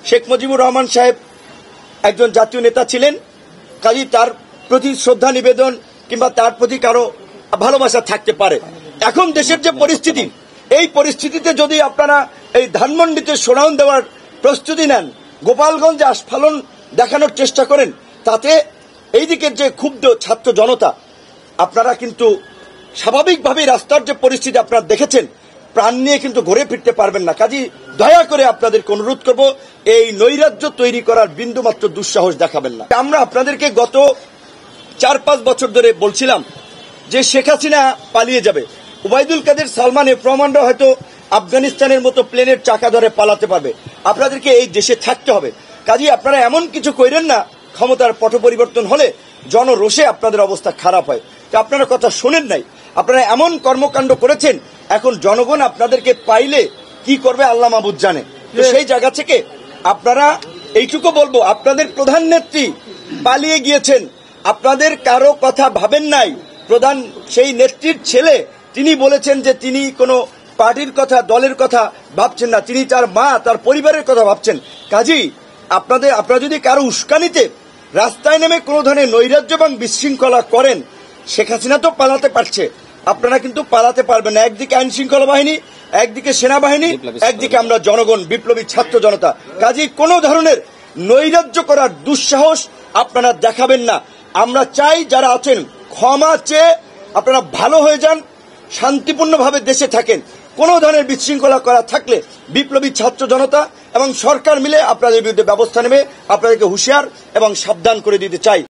শেখ মুজিবুর রহমান সাহেব একজন জাতীয় নেতা ছিলেন, কাজী তার প্রতি শ্রদ্ধা নিবেদন কিংবা তার প্রতি কারো ভালোবাসা থাকতে পারে। এখন দেশের যে পরিস্থিতি, এই পরিস্থিতিতে যদি আপনারা এই ধানমন্ডিতে শোডাউন দেওয়ার প্রস্তুতি নেন, গোপালগঞ্জে আস্ফালন দেখানোর চেষ্টা করেন, তাতে এই দিকের যে ক্ষুব্ধ ছাত্র জনতা, আপনারা কিন্তু স্বাভাবিকভাবেই রাস্তার যে পরিস্থিতি আপনারা দেখেছেন, প্রাণ নিয়ে কিন্তু ঘুরে ফিরতে পারবেন না। কাজী দয়া করে আপনাদেরকে অনুরোধ করব, এই নৈরাজ্য তৈরি করার বিন্দুমাত্র দুঃসাহস দেখাবেন না। আমরা আপনাদেরকে গত 4-5 বছর ধরে বলছিলাম যে শেখ হাসিনা পালিয়ে যাবে, ওবায়দুল কাদের সালমান এফ রহমানরা হয়তো আফগানিস্তানের মতো প্লেনের চাকা ধরে পালাতে পারবে, আপনাদেরকে এই দেশে থাকতে হবে। কাজী আপনারা এমন কিছু করেন না, ক্ষমতার পট পরিবর্তন হলে জনরোষে আপনাদের অবস্থা খারাপ হয়। আপনারা কথা শোনেন নাই, আপনারা এমন কর্মকাণ্ড করেছেন, এখন জনগণ আপনাদেরকে পাইলে কি করবে আল্লাহ মাহবুদ জানে। তো সেই জায়গা থেকে আপনারা এইটুকু বলবো, আপনাদের প্রধান নেত্রী পালিয়ে গিয়েছেন, আপনাদের কারো কথা ভাবেন নাই। প্রধান সেই নেত্রীর ছেলে, তিনি বলেছেন যে তিনি কোনো পার্টির কথা, দলের কথা ভাবছেন না, তিনি তার মা, তার পরিবারের কথা ভাবছেন। কাজী আপনারা যদি কারো উস্কানিতে রাস্তায় নেমে কোনো ধরনের নৈরাজ্য এবং বিশৃঙ্খলা করেন, শেখ হাসিনা তো পালাতে পারছে, আপনারা কিন্তু পালাতে পারবেন না। একদিকে আইন শৃঙ্খলা বাহিনী, একদিকে সেনাবাহিনী, একদিকে আমরা জনগণ, বিপ্লবী ছাত্র জনতা। কাজী কোনো ধরনের নৈরাজ্য করার দুঃসাহস আপনারা দেখাবেন না। আমরা চাই যারা আছেন ক্ষমা চেয়ে আপনারা ভালো হয়ে যান, শান্তিপূর্ণভাবে দেশে থাকেন। কোনো ধরনের বিশৃঙ্খলা করা থাকলে বিপ্লবী ছাত্র জনতা এবং সরকার মিলে আপনাদের বিরুদ্ধে ব্যবস্থা নেবে, আপনাদেরকে হুঁশিয়ার এবং সাবধান করে দিতে চাই।